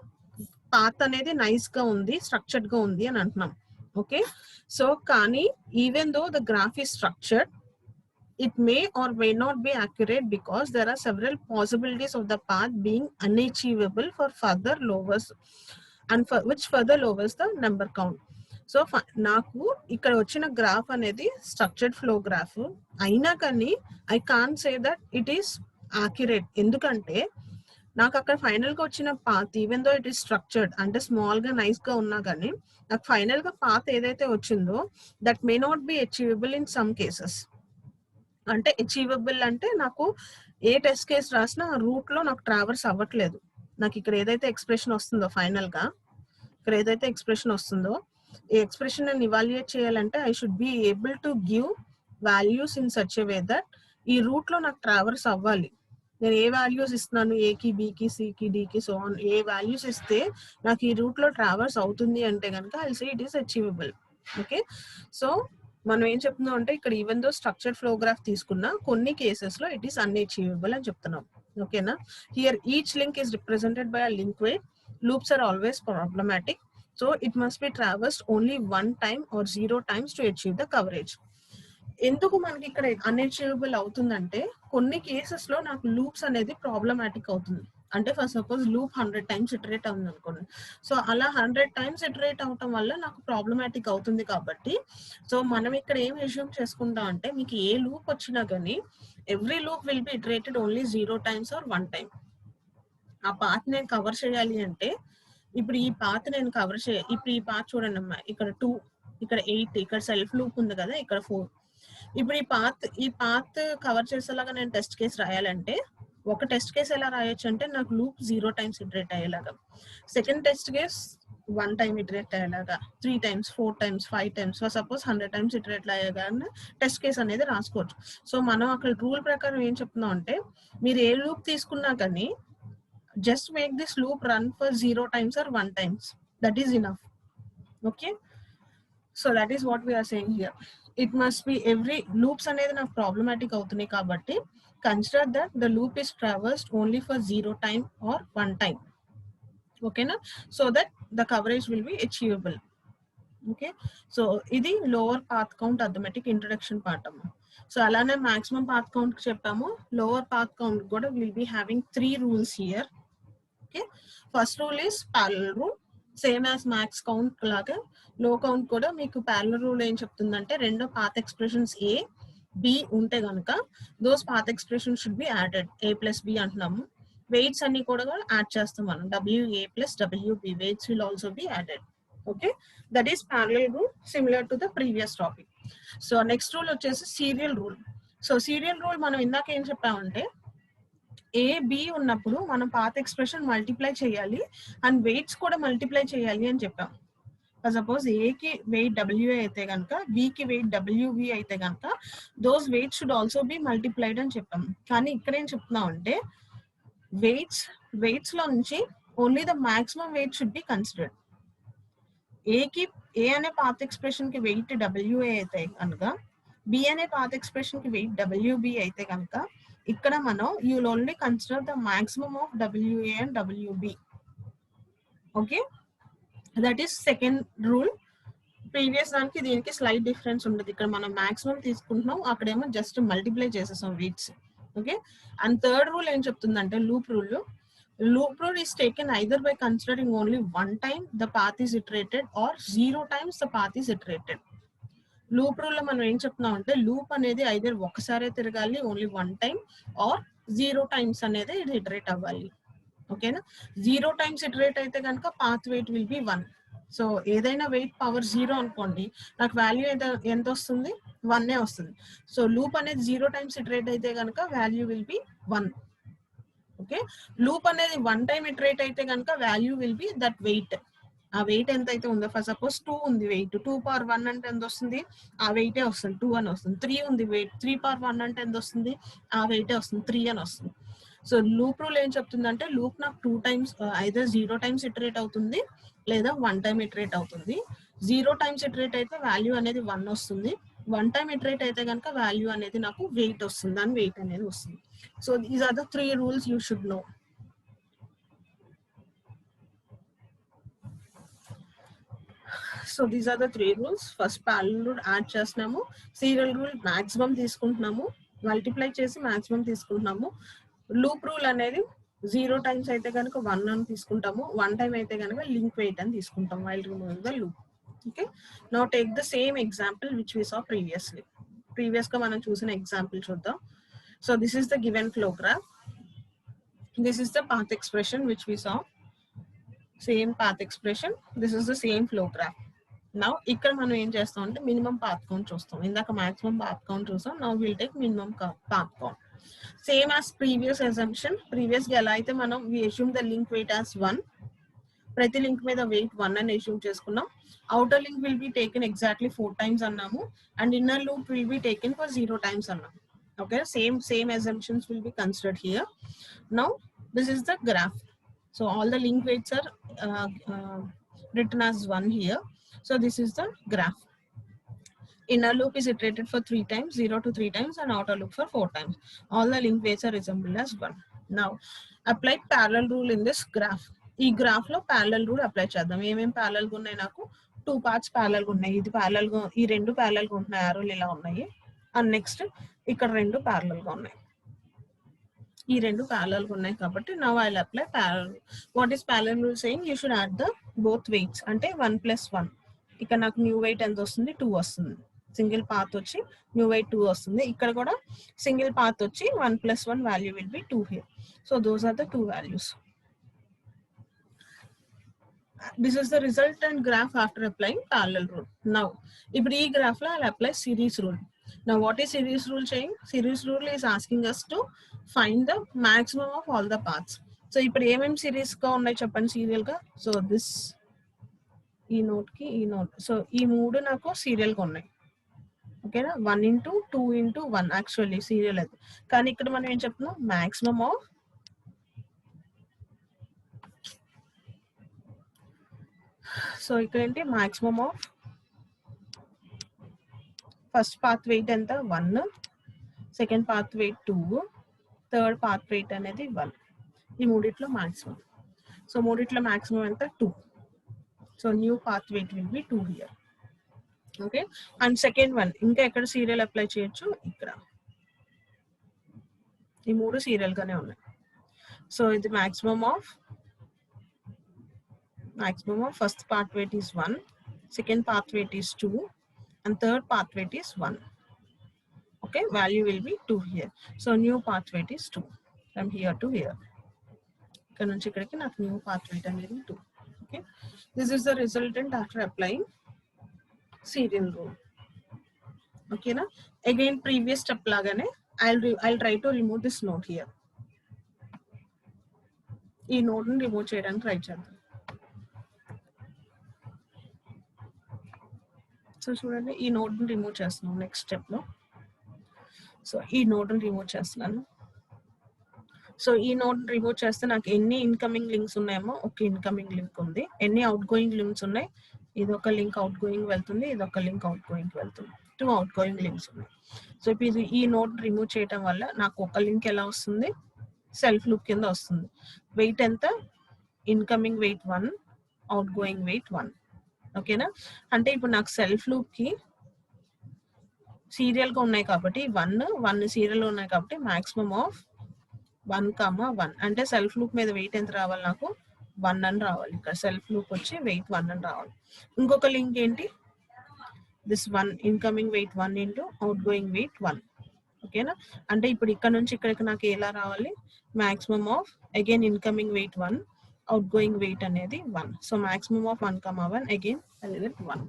path అనేది nice గా ఉంది, స్ట్రక్చర్డ్ గా ఉంది అని అంటున్నాం. ఓకే, సో కానీ even though the graph is structured, it may or may not be accurate because there are several possibilities of the path being unachievable for further lowers and for which further lowers the number count. So నాకు ఇక్కడ వచ్చిన graph అనేది structured flow graph అయినా కానీ I can't say that it is accurate. ఎందుకంటే నాకు అక్కడ final గా వచ్చిన path even though it is structured అంటే స్మాల్ గా నైస్ గా ఉన్నా కానీ నాకు ఫైనల్ గా పాత్ ఏదైతే వచ్చిందో that may not be achievable in some cases. అంటే అచీవబుల్ అంటే నాకు ఏ టెస్ట్ కేస్ రాసినా ఆ రూట్ లో నాకు ట్రావర్స్ అవ్వట్లేదు. నాకు ఇక్కడ ఏదైతే ఎక్స్ప్రెషన్ వస్తుందో ఫైనల్ గా, ఇక్కడ ఏదైతే ఎక్స్ప్రెషన్ వస్తుందో ఈ ఎక్స్ప్రెషన్ నేను ఇవాల్యుయేట్ చేయాలంటే I should be able to give values in such a way that ఈ రూట్ లో నాకు ట్రావర్స్ అవ్వాలి. నేను ఏ వాల్యూస్ ఇస్తున్నాను, ఏకి బికి సికి డికి సో ఆన్, ఏ వాల్యూస్ ఇస్తే నాకు ఈ రూట్ లో ట్రావర్స్ అవుతుంది అంటే కనుక I say it is achievable. Okay, so మనం ఏం చెప్తున్నాం అంటే ఇక్కడ even though structured flow graph తీసుకున్నా కొన్ని కేసెస్ లో ఇట్ ఈస్ అన్అచీవబుల్ అని చెప్తున్నాం. ఓకేనా? Here each link is represented by a link weight. Loops are always problematic, so it must be traversed only 1 time or 0 times to achieve the coverage. ఎందుకు మనకి ఇక్కడ అన్అచీవబుల్ అవుతుందంటే కొన్ని కేసెస్ లో నాకు లూప్స్ అనేది ప్రాబ్లమాటిక్ అవుతుంది. అంటే for suppose loop 100 times iterate అవుతుంది అనుకోండి, సో అలా 100 times ఇటరేట్ అవటం వల్ల నాకు ప్రాబ్లమాటిక్ అవుతుంది. కాబట్టి సో మనం ఇక్కడ ఏం అస్యూమ్ చేసుకుంటాం అంటే మీకు ఏ లూప్ వచ్చినా కానీ every loop will be iterated only 0 times or 1 time. ఆ పాత్ నేను కవర్ చేయాలి అంటే ఇప్పుడు ఈ పాత్ నేను కవర్ ఇప్పుడు ఈ పాత్ చూడండి అమ్మా, ఇక్కడ 2, ఇక్కడ 8, ఇక్కడ సెల్ఫ్ లూప్ ఉంది కదా, ఇక్కడ 4. ఇప్పుడు ఈ పాత్ కవర్ చేసేలాగా నేను టెస్ట్ కేస్ రాయాలంటే ఒక టెస్ట్ కేస్ ఎలా రాయొచ్చు అంటే నాకు లూప్ 0 times ఇటరేట్ అయ్యేలాగా, second test case 1 time iterate అయ్యేలాగా, 3 times, 4 times, 5 times, suppose 100 times iterate అయ్యేగా టెస్ట్ కేస్ అనేది రాసుకోవచ్చు. సో మనం అక్కడ రూల్ ప్రకారం ఏం చెప్తున్నాం అంటే మీరు ఏ లూప్ తీసుకున్నా కానీ just make this loop run for 0 times or 1 times. That is enough. Okay, so that is what we are saying here. It must be every loops అనేది నాకు problematic అవుతున్నాయి కాబట్టి consider that the loop is traversed only for 0 time or 1 time. Okay na, so that the coverage will be achievable. Okay, so ఇది lower path count arithmetic introduction part అమ్మ. So అలానే maximum path count చెప్పాము, lower path count కూడా will be having 3 rules here. Okay, first rule is parallel rule. Same as max count లాగా low count కూడా మీకు parallel rule ఏం చెప్తుందంటే రెండో పాత్ ఎక్స్ప్రెషన్స్ ఏ బి ఉంటే కనుక those path expression should be added. A plus B అంటున్నాము, weights అన్ని కూడా యాడ్ చేస్తాం మనం. WA plus WB weights will also be added. Okay, that is parallel rule, similar to the previous topic. So next rule వచ్చేసి serial rule. So serial rule మనం ఇందాక ఏం చెప్పామంటే A B ఉన్నప్పుడు మనం పాత్ ఎక్స్ప్రెషన్ మల్టిప్లై చేయాలి and weights కూడా multiply చేయాలి అని చెప్పాం. సపోజ్ ఏకి వెయిట్ WA అయితే కనుక బికి వెయిట్ WB అయితే కనుక those weights should also be multiplied అని చెప్పాం. కానీ ఇక్కడ ఏం చెప్తున్నాం అంటే వెయిట్స్ లో నుంచి only the maximum weight should be considered. A అనే పాత్ ఎక్స్ప్రెషన్ కి వెయిట్ WA అయితే కనుక బి అనే పాత్ ఎక్స్ప్రెషన్ కి వెయిట్ WB అయితే కనుక ఇక్కడ మనం you will only consider the maximum of WA and WB. Okay, that is second rule. Previous దానికి దీనికి స్లైట్ డిఫరెన్స్ ఉండదు. ఇక్కడ మనం మాక్సిమం తీసుకుంటున్నాం, అక్కడేమో జస్ట్ మల్టిప్లై చేసేసాం weights. Okay, and third rule ఏం చెప్తుందంటే loop rule. Loop rule is taken either by considering only 1 time the path is iterated or 0 times the path is iterated. Loop rule లో మనం ఏం చెప్తున్నాం అంటే లూప్ అనేది either ఒకసారి తిరగాలి ఓన్లీ 1 టైం ఆర్ 0 టైమ్స్ అనేది ఇది ఇటరేట్ అవ్వాలి. ఓకేనా, 0 టైమ్స్ ఇటరేట్ అయితే కనుక path weight will be 1. So ఏదైనా వెయిట్ పవర్ 0 అనుకోండి, నాకు వాల్యూ ఎంత వస్తుంది, 1 వస్తుంది. సో లూప్ అనేది 0 టైమ్స్ ఇటరేట్ అయితే కనుక value will be 1. Okay, loop అనేది 1 టైం ఇటరేట్ అయితే కనుక value will be that weight. ఆ వెయిట్ ఎంత అయితే ఉందో, ఫర్ సపోజ్ 2 ఉంది వెయిట్, 2 పవర్ 1 అంటే ఎంత వస్తుంది, ఆ వెయిటే వస్తుంది, 2 అని వస్తుంది. 3 ఉంది వెయిట్, 3 పవర్ 1 అంటే ఎంత వస్తుంది, ఆ వెయిటే వస్తుంది, 3 అని వస్తుంది. సో లూప్ రూల్ ఏం చెప్తుందంటే లూప్ నాకు 2 టైమ్స్ ఐదర్ 0 టైమ్స్ ఇటరేట్ అవుతుంది లేదా 1 టైం ఇటరేట్ అవుతుంది. 0 టైమ్స్ ఇటరేట్ అయితే వాల్యూ అనేది 1 వస్తుంది, 1 టైం ఇటరేట్ అయితే కనుక వాల్యూ అనేది నాకు వెయిట్ వస్తుంది, దాని వెయిట్ అనేది వస్తుంది. So these are the 3 rules you should know. So these are the 3 rules. First parallel rule add చేస్తున్నాము, సీరియల్ రూల్ మాక్సిమం తీసుకుంటున్నాము, మల్టిప్లై చేసి మాక్సిమం తీసుకుంటున్నాము. లూప్ రూల్ అనేది 0 టైమ్స్ అయితే కనుక 1 అని తీసుకుంటాము, 1 టైం అయితే కనుక లింక్ వెయిట్ అని తీసుకుంటాం while removing the loop. Okay, now take the same example which we saw previously. Previous గా మనం చూసిన ఎగ్జాంపుల్ చూద్దాం. So this is the given flow graph, this is the path expression which we saw, same path expression, this is the same flow graph. Now ఇక్కడ మనం ఏం చేస్తాం అంటే minimum path count చూస్తాం. ఇందాక మాక్సిమం పాత్ కౌంట్ చూస్తాం, now will take minimum path count. Same as previous assumption, previous గా ఎలా అయితే మనం we assume the link weight as 1, ప్రతి లింక్ మీద వెయిట్ 1 అని అస్యూమ్ చేసుకున్నాం. Outer link will be taken exactly 4 times అన్నాము and inner loop will be taken for 0 times అన్నాము. Okay, same assumptions will be considered here. Now this is the graph. So all the link weights are written as 1 here. So this is the graph. Inner loop is iterated for 3 times, 0 to 3 times, and outer loop for 4 times. All the link weights are resembled as 1. Now apply parallel rule in this graph. ఈ graph లో parallel rule apply చేద్దాం. ఏమేమి parallel గా ఉన్నాయి, నాకు 2 parts parallel గా ఉన్నాయి. ఇది ప్యారలల్ గా, ఈ 2 ప్యారలల్ గా ఉంటున్నాయి, ఆరోలు ఇలా ఉన్నాయి. అండ్ నెక్స్ట్ ఇక్కడ 2 ప్యారలల్ గా ఉన్నాయి, ఈ 2 ప్యారలల్ గా ఉన్నాయి కాబట్టి now I will apply parallel. What is parallel rule saying, you should add the both weights. అంటే 1 + 1. ఇక్కడ నాకు న్యూ వెయిట్ ఎంత వస్తుంది, 2 వస్తుంది. సింగిల్ పాత్ వచ్చి న్యూ వెయిట్ 2 వస్తుంది. ఇక్కడ కూడా సింగిల్ పాత్ వచ్చి 1 + 1 value will be 2 here. So those are the 2 values. This is the resultant graph after applying parallel rule. Now ఇప్పుడు ఈ గ్రాఫ్ లో I'll apply series rule. Now what is series rule saying? Series rule is asking us to find the maximum of all the paths. So ఇప్పుడు ఏమేమి series గా ఉన్నాయి చెప్పండి serial గా. So this, ఈ నోట్ కి ఈ నోట్, సో ఈ 3 నాకు సీరియల్ గా ఉన్నాయి. ఓకేనా, 1 into 2 into 1 యాక్చువల్లీ సీరియల్ అయితే. కానీ ఇక్కడ మనం ఏం చెప్తున్నాం, మాక్సిమం ఆఫ్ సో ఇక్కడ ఏంటి maximum of first path weight ఎంత 1, second path weight 2, third path weight అనేది 1. ఈ మూడిట్లో మాక్సిమం. సో మూడిట్లో మాక్సిమం ఎంత 2. So new path weight will be 2 here. Okay, and second one ఇంకా ఎక్కడ సీరియల్ అప్లై చేయొచ్చు, ఇక్కడ. ఈ మూడు సీరియల్ గానే ఉన్నాయి. సో ఇది maximum of first path weight is 1, second path weight is 2, and third path weight is 1. Okay, value will be 2 here. So new path weight is 2 from here to here. ఇక్కడ నుంచి ఇక్కడికి నాకు new path weight అనేది 2. Okay, this is the resultant after applying serial rule. Okay na, again previous step లాగానే I'll try to remove this node here. ఈ node ని remove చేయడానికి try చేద్దాం. సో చూడండి, ఈ నోడ్ ని రిమూవ్ చేస్తున్నాను నెక్స్ట్ స్టెప్ లో. సో ఈ నోడ్ ని రిమూవ్ చేస్తున్నాను. సో ఈ నోడ్ రిమూవ్ చేస్తే నాకు ఎన్ని ఇన్కమింగ్ లింక్స్ ఉన్నాయేమో ఒక ఇన్కమింగ్ లింక్ ఉంది, ఎన్ని అవుట్ గోయింగ్ లింక్స్ ఉన్నాయి, ఇది ఒక లింక్ అవుట్ గోయింగ్ వెళ్తుంది, ఇది ఒక లింక్ అవుట్ గోయింగ్ వెళ్తుంది, 2 అవుట్ గోయింగ్ లింక్స్ ఉన్నాయి. సో ఇప్పుడు ఈ నోడ్ రిమూవ్ చేయడం వల్ల నాకు ఒక లింక్ ఎలా వస్తుంది, సెల్ఫ్ లూప్ కింద వస్తుంది. వెయిట్ ఎంత, incoming weight 1, outgoing weight 1. ఓకేనా, అంటే ఇప్పుడు నాకు సెల్ఫ్ లూప్ కి సీరియల్ గా ఉన్నాయి కాబట్టి 1 సీరియల్ ఉన్నాయి కాబట్టి మాక్సిమం ఆఫ్ 1, అంటే సెల్ఫ్ లూప్ మీద వెయిట్ ఎంత రావాలి, నాకు 1 అని రావాలి. ఇక్కడ సెల్ఫ్ లూప్ వచ్చి వెయిట్ 1 అని రావాలి. ఇంకొక లింక్ ఏంటి, this 1 incoming weight 1 into outgoing weight 1. ఓకేనా, అంటే ఇప్పుడు ఇక్కడ నుంచి ఇక్కడికి నాకు ఎలా రావాలి, maximum of again incoming weight 1, outgoing weight అనేది 1. So maximum of 1, 1 again I'll get 1.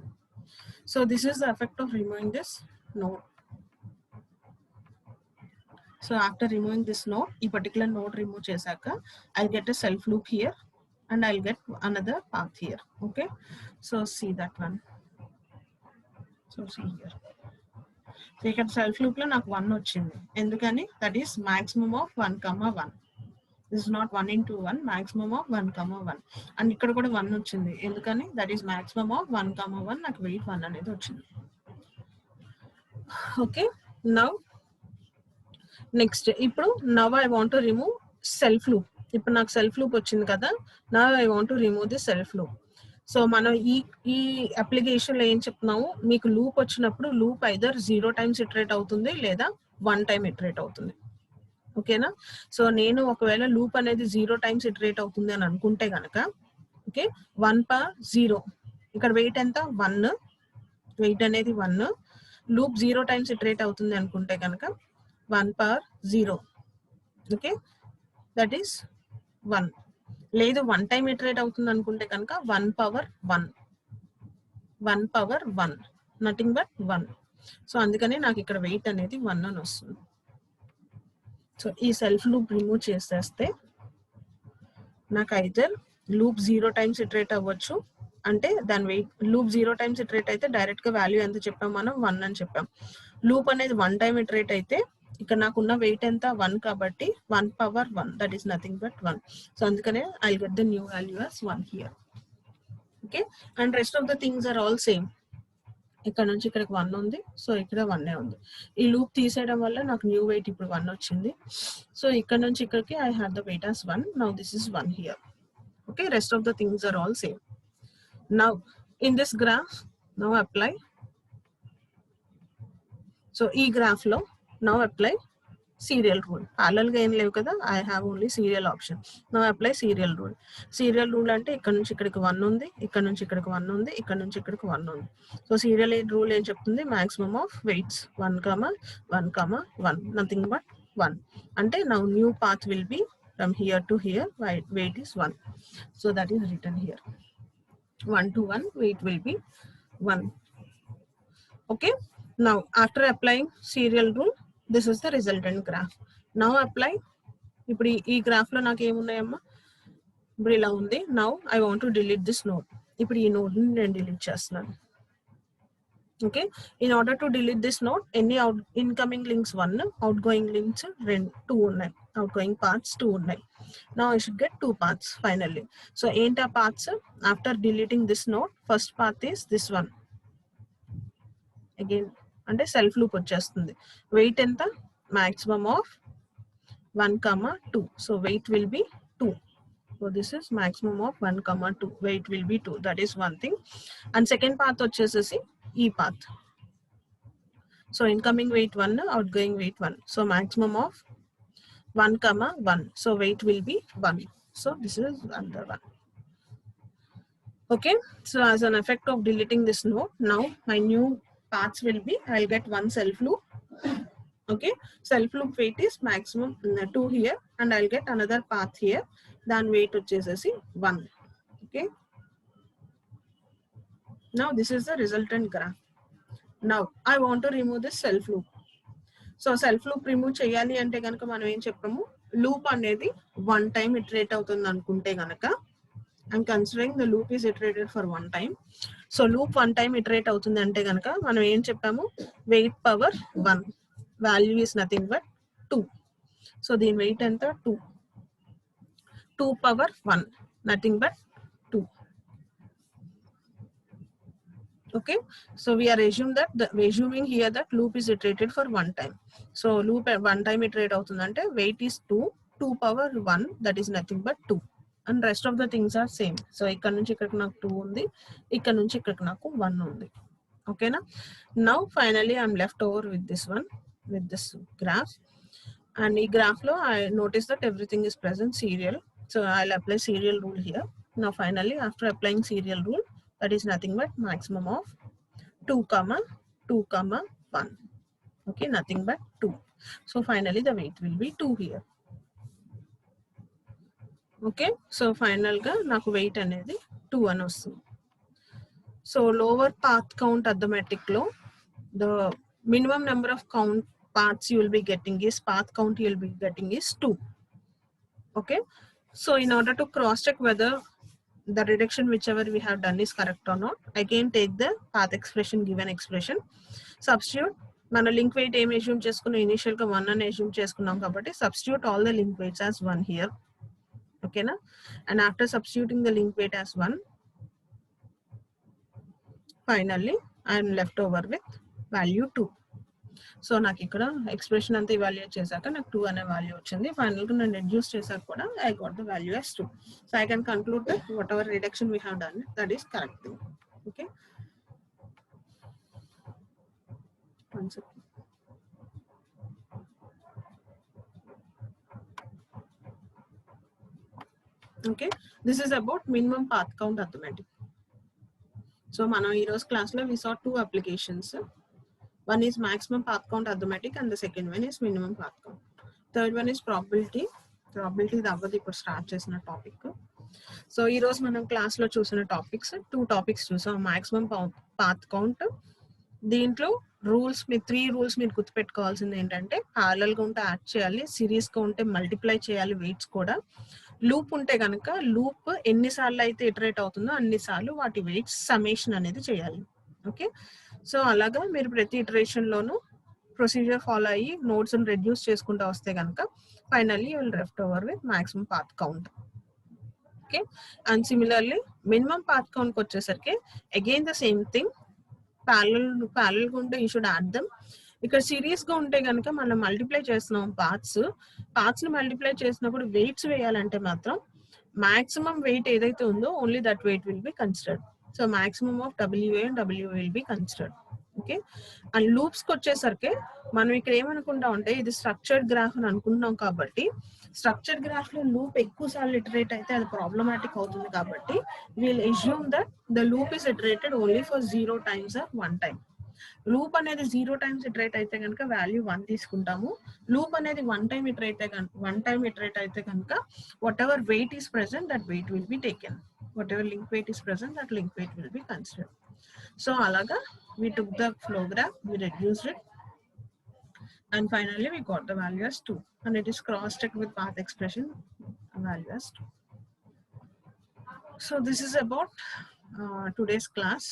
So this is the effect of removing this node. So after removing this node, ఈ particular node remove చేశాక I'll get a self loop here and I'll get another path here. Okay, so see that one. So see here. So ఇక్కడ self loop లో నాకు 1 వచ్చింది, ఎందుకని, that is maximum of 1, 1. This is not 1 into 1, maximum of 1, 1. And ఇక్కడ కూడా 1 వచ్చింది, ఎందుకని, that is maximum of 1, 1 నాకు వెయిట్ 1 అనేది వచ్చింది. ఓకే, నౌ నెక్స్ట్ ఇప్పుడు now I want to remove self loop. ఇప్పుడు నాకు సెల్ఫ్ లూప్ వచ్చింది కదా, now I want to remove the self loop. So మనం ఈ అప్లికేషన్ లో ఏం చెప్తున్నాము, మీకు లూప్ వచ్చినప్పుడు లూప్ ఐదర్ 0 times ఇటరేట్ అవుతుంది లేదా 1 time ఇటరేట్ అవుతుంది. ఓకేనా, సో నేను ఒకవేళ లూప్ అనేది 0 times ఇటరేట్ అవుతుంది అని అనుకుంటే కనుక, ఓకే, 1/0 ఇక్కడ వెయిట్ ఎంత 1, వెయిట్ అనేది 1, లూప్ 0 times ఇటరేట్ అవుతుంది అనుకుంటే కనుక 1/0. Okay, that is 1. లేదు 1 time ఇటరేట్ అవుతుంది అనుకుంటే కనుక 1/1, నథింగ్ బట్ 1. సో అందుకని నాకు ఇక్కడ వెయిట్ అనేది 1 అని వస్తుంది. సో ఈ సెల్ఫ్ లూప్ రిమూవ్ చేసేస్తే నాకు ఐదర్ లూప్ 0 times ఇటరేట్ అవ్వచ్చు, అంటే దాని వెయిట్ లూప్ 0 times ఇటరేట్ అయితే డైరెక్ట్ గా వాల్యూ ఎంత చెప్పాం మనం, 1 అని చెప్పాం. లూప్ అనేది 1 time ఇటరేట్ అయితే ఇక్కడ నాకున్న వెయిట్ ఎంత 1 కాబట్టి 1/1, that is nothing but 1. So అందుకనే I get the new value as 1 here. Okay, and rest of the things are all same. ఇక్కడ నుంచి ఇక్కడికి 1 ఉంది, సో ఇక్కడ 1 ఉంది. ఈ లూప్ తీసేయడం వల్ల నాకు న్యూ వెయిట్ ఇప్పుడు 1 వచ్చింది. సో ఇక్కడ నుంచి ఇక్కడికి I have the weight as 1. Now this is 1 here. Okay, rest of the things are all same. Now in this graph now apply. So ఈ గ్రాఫ్ లో now apply serial rule. Parallel గా ఏం లేవు కదా, I have only serial option. Now apply serial rule. Serial rule అంటే ఇక్కడ నుంచి ఇక్కడికి 1 ఉంది, ఇక్కడ నుంచి ఇక్కడికి 1 ఉంది, ఇక్కడ నుంచి ఇక్కడికి 1 ఉంది. సో సీరియల్ రూల్ ఏం చెప్తుంది, maximum of weights 1, 1, nothing but 1. అంటే now new path will be from here to here, weight is 1. So that is return here. 1 to 1 weight will be 1. Okay, now after applying serial rule, this is the resultant graph. Now apply. ఇప్పుడు ఈ graph లో నాకు ఏమున్నాయమ్మా, ఇప్పుడు ఇలా ఉంది. Now I want to delete this node. ఇప్పుడు ఈ node ని నేను డిలీట్ చేస్తున్నాను. Okay, in order to delete this node, any incoming links 1, outgoing links 2 ఉన్నాయి, outgoing paths 2 ఉన్నాయి. Now I should get 2 paths finally. So ఏంటి paths? After deleting this node, first path is this one. Again, అంటే self loop వచ్చేస్తుంది. Wait ఎంత? maximum of 1, 2. So weight will be 2. So this is maximum of 1, 2. Weight will be 2. That is one thing. And second path వచ్చేసేసి ఈ path. So incoming weight 1, outgoing weight 1. So maximum of 1, 1. So weight will be 1. So this is another one. Okay. So as an effect of deleting this node, now my new paths will be, I'll get one self loop. Okay. Self loop weight is maximum 2 here, and I'll get another path here. Then weight వచ్చేసేసి 1. Okay. Now this is the resultant graph. Now I want to remove this self loop. So self loop remove చేయాలి అంటే కనుక మనం ఏం చెప్పాము, loop అనేది 1 time iterate అవుతుంది అనుకుంటే కనుక, I'm considering the loop is iterated for 1 time. So loop 1 time iterate అవుతుంది అంటే కనుక మనం ఏం చెప్పాము, weight power 1, value is nothing but 2. So దీని వెయిట్ ఎంత? 2. 2 power 1, nothing but 2. Okay, so we are assuming here that loop is iterated for 1 time. So loop at 1 time iterate అవుతుందంటే weight is 2 power 1, that is nothing but 2, and rest of the things are same. So ఇక్కడ నుంచి ఇక్కడికి నాకు 2 ఉంది, ఇక్కడ నుంచి ఇక్కడికి నాకు 1 ఉంది. Okay na? Now finally I'm left over with this one, with this graph, and ఈ graph లో I notice that everything is present serial. So I'll apply serial rule here. Now finally after applying serial rule, that is nothing but maximum of 2, 2, 1. Okay, nothing but 2. So finally the weight will be 2 here. Okay, so final ga naku weight anedi 2 అని వస్తుంది. So lower path count arithmetic lo, the minimum number of paths you will be getting is, path count you will be getting is 2. Okay, so in order to cross check whether the reduction whichever we have done is correct or not, again take the path expression, given expression, substitute. మన link weight ఏం assume చేసుకున్నాం, initial గా 1 అని assume చేసుకున్నాం కాబట్టి substitute all the link weights as 1 here. ఓకేనా? And after substituting the link weight as 1, finally I'm left over with value 2. So నాకు ఇక్కడ ఎక్స్ప్రెషన్ అంతా ఇవాల్యుయేట్ చేశాక నాకు 2 అనే వాల్యూ వచ్చింది. ఫైనల్ గా నేను రెడ్యూస్ చేశాక కూడా I got the value as 2. So I can conclude that what ever reduction we have done, that is correct thing. Okay, one second. Okay, this is about minimum path count arithmetic. So మనం ఈ రోజు class లో we saw 2 applications. One is maximum path count arithmetic and the second one is minimum path count. Third one is probability. Probability అవ్వదు ఇప్పుడు start చేసిన topic. So ఈ రోజు మనం క్లాస్ లో చూసిన టాపిక్స్ 2 టాపిక్స్ చూసాం. మాక్సిమం పాత్ కౌంట్, దీంట్లో రూల్స్, మీరు 3 రూల్స్ మీరు గుర్తుపెట్టుకోవాల్సింది ఏంటంటే, ప్యారలల్ గా ఉంటే యాడ్ చేయాలి, సిరీస్ గా ఉంటే మల్టిప్లై చేయాలి వెయిట్స్ కూడా. లూప్ ఉంటే కనుక లూప్ ఎన్నిసార్లు అయితే ఇటరేట్ అవుతుందో అన్నిసార్లు వాటి వెయిట్స్ సమ్మేషన్ అనేది చేయాలి. ఓకే, సో అలాగా మీరు ప్రతి ఇటరేషన్ లోనూ ప్రొసీజర్ ఫాలో అయ్యి నోట్స్ రెడ్యూస్ చేసుకుంటూ వస్తే కనుక finally you will left over with maximum path count. Okay, and similarly minimum path count వచ్చేసరికి again the same thing, parallel గా ఉంటే యూ షుడ్ యాడ్ దెమ్. ఇక్కడ సిరీస్ గా ఉంటే కనుక మనం మల్టిప్లై చేస్తున్నాం పార్ట్స్ ని మల్టిప్లై చేసినప్పుడు వెయిట్స్ వేయాలంటే మాత్రం మాక్సిమం వెయిట్ ఏదైతే ఉందో only that weight will be considered. So maximum of WA and WA will be considered. Okay, and loops కి వచ్చేసరికి మనం ఇక్కడ ఏమనుకుంటాం అంటే ఇది స్ట్రక్చర్డ్ గ్రాఫ్ అని అనుకుంటున్నాం కాబట్టి, స్ట్రక్చర్డ్ గ్రాఫ్ లో లూప్ ఎక్కువ సార్లు ఇటరేట్ అయితే అది ప్రాబ్లమాటిక్ అవుతుంది కాబట్టి we'll assume that the loop is iterated only for 0 times or 1 time. Loop అనేది 0 times ఇటరేట్ అయితే కనుక వాల్యూ 1 తీసుకుంటాము. లూప్ అనేది 1 time ఇటరేట్ అయితే కనుక whatever weight is present that weight will be taken, whatever link weight is present that link weight will be considered. So అలాగా we took the flow graph, we reduced it, and finally we got the value as 2, and it is cross checked with path expression, value as 2. So this is about today's class.